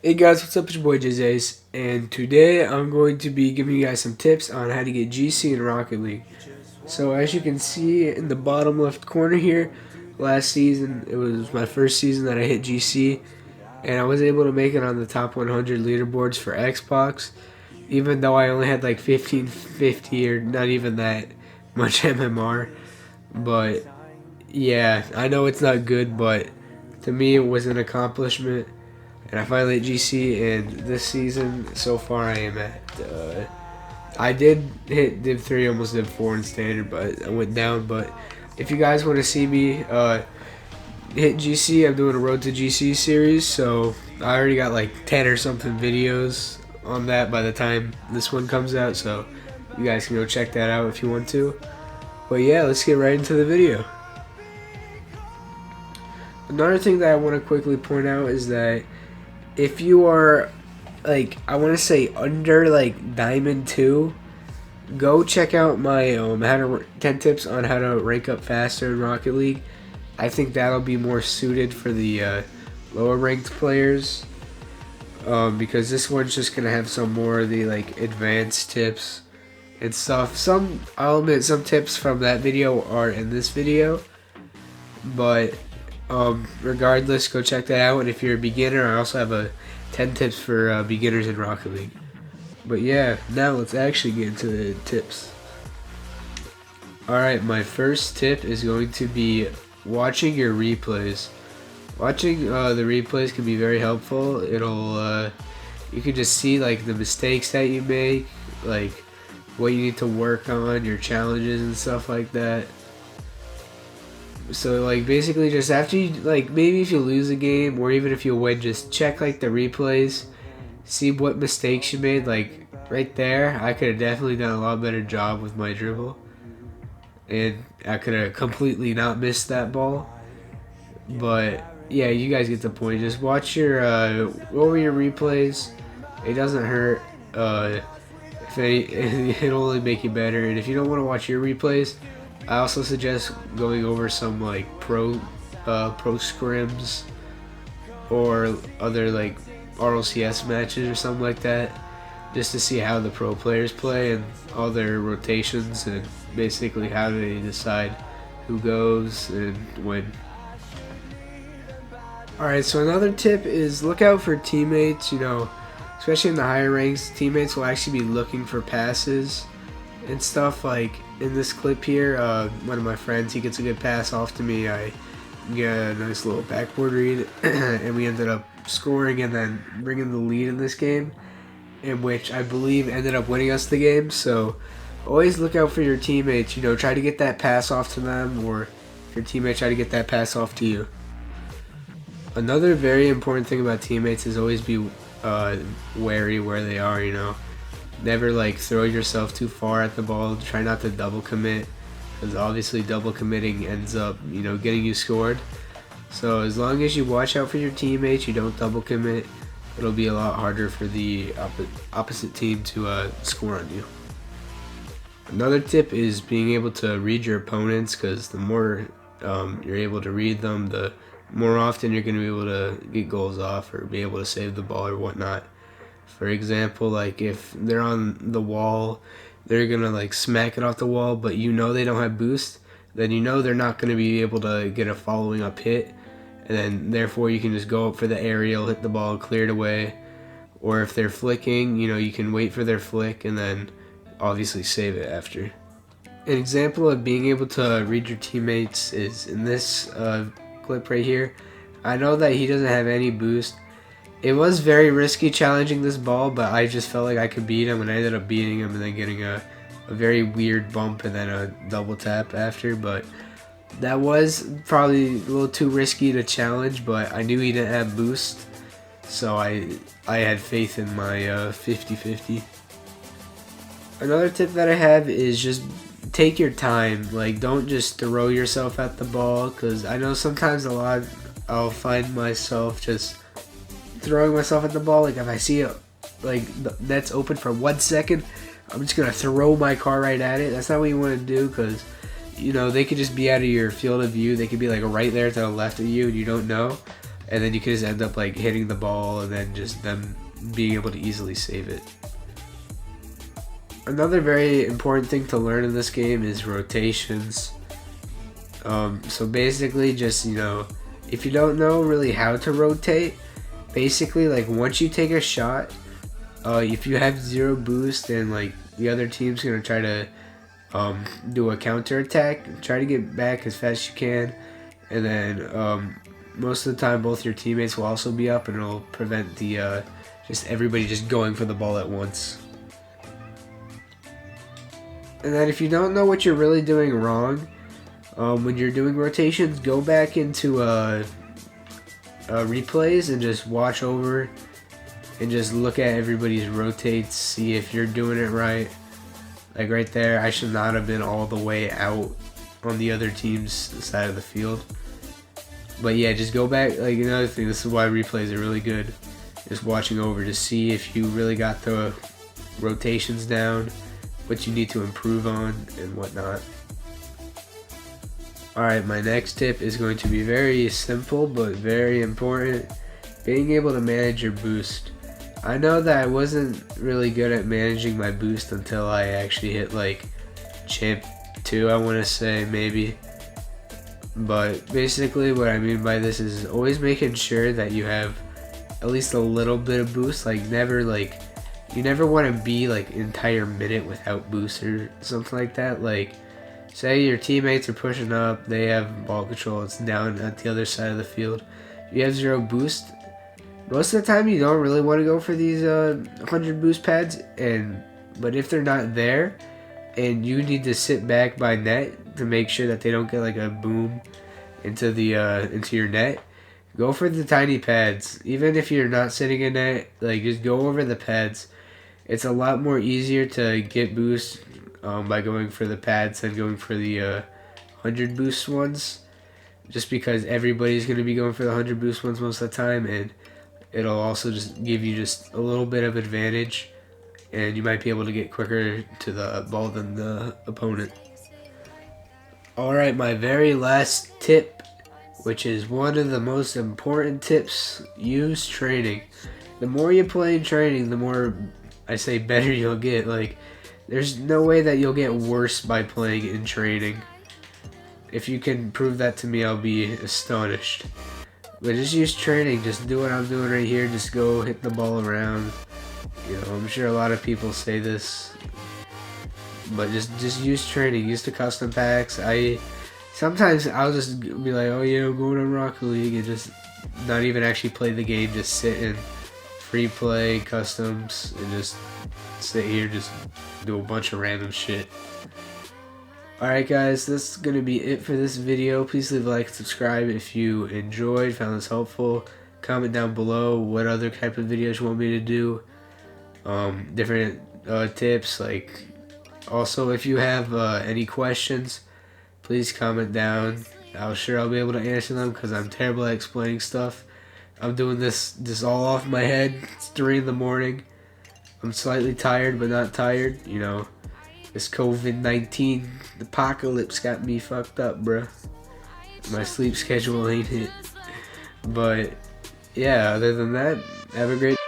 Hey guys, what's up? It's your boy Jazace, and today I'm going to be giving you guys some tips on how to get GC in Rocket League. So as you can see in the bottom left corner here, last season it was my first season that I hit GC, and I was able to make it on the top 100 leaderboards for Xbox, even though I only had like 1550 or not even that much MMR. But yeah, I know it's not good, but to me it was an accomplishment. And I finally hit GC, and this season so far I am at. I did hit Div 3, almost Div 4 in standard, but I went down. But if you guys want to see me hit GC, I'm doing a Road to GC series, so I already got like 10 or something videos on that by the time this one comes out, so you guys can go check that out if you want to. But yeah, let's get right into the video. Another thing that I want to quickly point out is that if you are, like, I want to say under like Diamond 2, go check out my 10 tips on how to rank up faster in Rocket League. I think that'll be more suited for the lower ranked players, because this one's just gonna have some more of the like advanced tips and stuff. I'll admit some tips from that video are in this video, but regardless, go check that out. And if you're a beginner, I also have a 10 tips for beginners in Rocket League. But yeah, now let's actually get into the tips. Alright, my first tip is going to be watching your replays. Watching the replays can be very helpful. You can just see like the mistakes that you make, like what you need to work on, your challenges and stuff like that. So like basically just after you, like, maybe if you lose a game or even if you win, just check like the replays, see what mistakes you made. Like right there, I could have definitely done a lot better job with my dribble, and I could have completely not missed that ball. But yeah, you guys get the point. Just watch your go over your replays. It doesn't hurt. If it'll only make you better. And if you don't want to watch your replays, I also suggest going over some like pro scrims or other like RLCS matches or something like that, just to see how the pro players play and all their rotations and basically how they decide who goes and when. Alright, so another tip is look out for teammates. Especially in the higher ranks, teammates will actually be looking for passes and stuff. Like in this clip here, one of my friends, he gets a good pass off to me. I get a nice little backboard read, and we ended up scoring and then bringing the lead in this game, in which I believe ended up winning us the game. So always look out for your teammates. Try to get that pass off to them, or your teammates try to get that pass off to you. Another very important thing about teammates is always be wary where they are. Never like throw yourself too far at the ball. Try not to double commit, because obviously double committing ends up getting you scored. So as long as you watch out for your teammates, you don't double commit, it'll be a lot harder for the opposite team to score on you. Another tip is being able to read your opponents, because the more you're able to read them, the more often you're going to be able to get goals off or be able to save the ball or whatnot. For example, like if they're on the wall, they're gonna like smack it off the wall, but they don't have boost, then they're not gonna be able to get a following up hit, and then therefore you can just go up for the aerial, hit the ball, clear it away. Or if they're flicking, you can wait for their flick and then obviously save it after. An example of being able to read your teammates is in this clip right here. I know that he doesn't have any boost. It was very risky challenging this ball, but I just felt like I could beat him, and I ended up beating him and then getting a very weird bump and then a double tap after. But that was probably a little too risky to challenge, but I knew he didn't have boost, so I had faith in my 50-50. Another tip that I have is just take your time. Like, don't just throw yourself at the ball, because I know sometimes I'll find myself just throwing myself at the ball. Like if I see it, like the net's open for 1 second, I'm just gonna throw my car right at it. That's not what you want to do, because they could just be out of your field of view. They could be like right there to the left of you and you don't know, and then you can just end up like hitting the ball and then just them being able to easily save it. Another very important thing to learn in this game is rotations. So basically just, you know, if you don't know really how to rotate, basically like once you take a shot, if you have 0 boost and like the other team's gonna try to do a counter attack, try to get back as fast as you can, and then most of the time both your teammates will also be up, and it'll prevent the just everybody just going for the ball at once. And then if you don't know what you're really doing wrong, when you're doing rotations, go back into replays and just watch over and just look at everybody's rotates, see if you're doing it right. Like right there, I should not have been all the way out on the other team's side of the field. But yeah, just go back. Like another thing, this is why replays are really good. Just watching over to see if you really got the rotations down, what you need to improve on, and whatnot. Alright, my next tip is going to be very simple but very important. Being able to manage your boost. I know that I wasn't really good at managing my boost until I actually hit like Champ 2, I want to say, maybe. But basically what I mean by this is always making sure that you have at least a little bit of boost. Like never like, you never want to be like entire minute without boost or something like that. Like say your teammates are pushing up, they have ball control, it's down at the other side of the field, you have 0 boost. Most of the time you don't really want to go for these 100 boost pads, but if they're not there and you need to sit back by net to make sure that they don't get like a boom into your net, go for the tiny pads. Even if you're not sitting in net, like just go over the pads. It's a lot more easier to get boost by going for the pads than going for the 100 boost ones, just because everybody's going to be going for the 100 boost ones most of the time, and it'll also just give you just a little bit of advantage, and you might be able to get quicker to the ball than the opponent. Alright, my very last tip, which is one of the most important tips: use training. The more you play in training, the more, I say, better you'll get. Like, there's no way that you'll get worse by playing in training. If you can prove that to me, I'll be astonished. But just use training. Just do what I'm doing right here. Just go hit the ball around. You know, I'm sure a lot of people say this, but just use training. Use the custom packs. Sometimes I'll just be like, oh yeah, I'm going on Rocket League, and just not even actually play the game. Just sit in free play customs and just sit here, just do a bunch of random shit. Alright guys, that's going to be it for this video. Please leave a like and subscribe if you enjoyed, found this helpful. Comment down below what other type of videos you want me to do. Different tips. Like, also if you have any questions, please comment down. I'll be able to answer them because I'm terrible at explaining stuff. I'm doing this all off my head. It's 3 in the morning. I'm slightly tired, but not tired, you know. This COVID-19 apocalypse got me fucked up, bruh. My sleep schedule ain't hit. But, yeah, other than that, have a great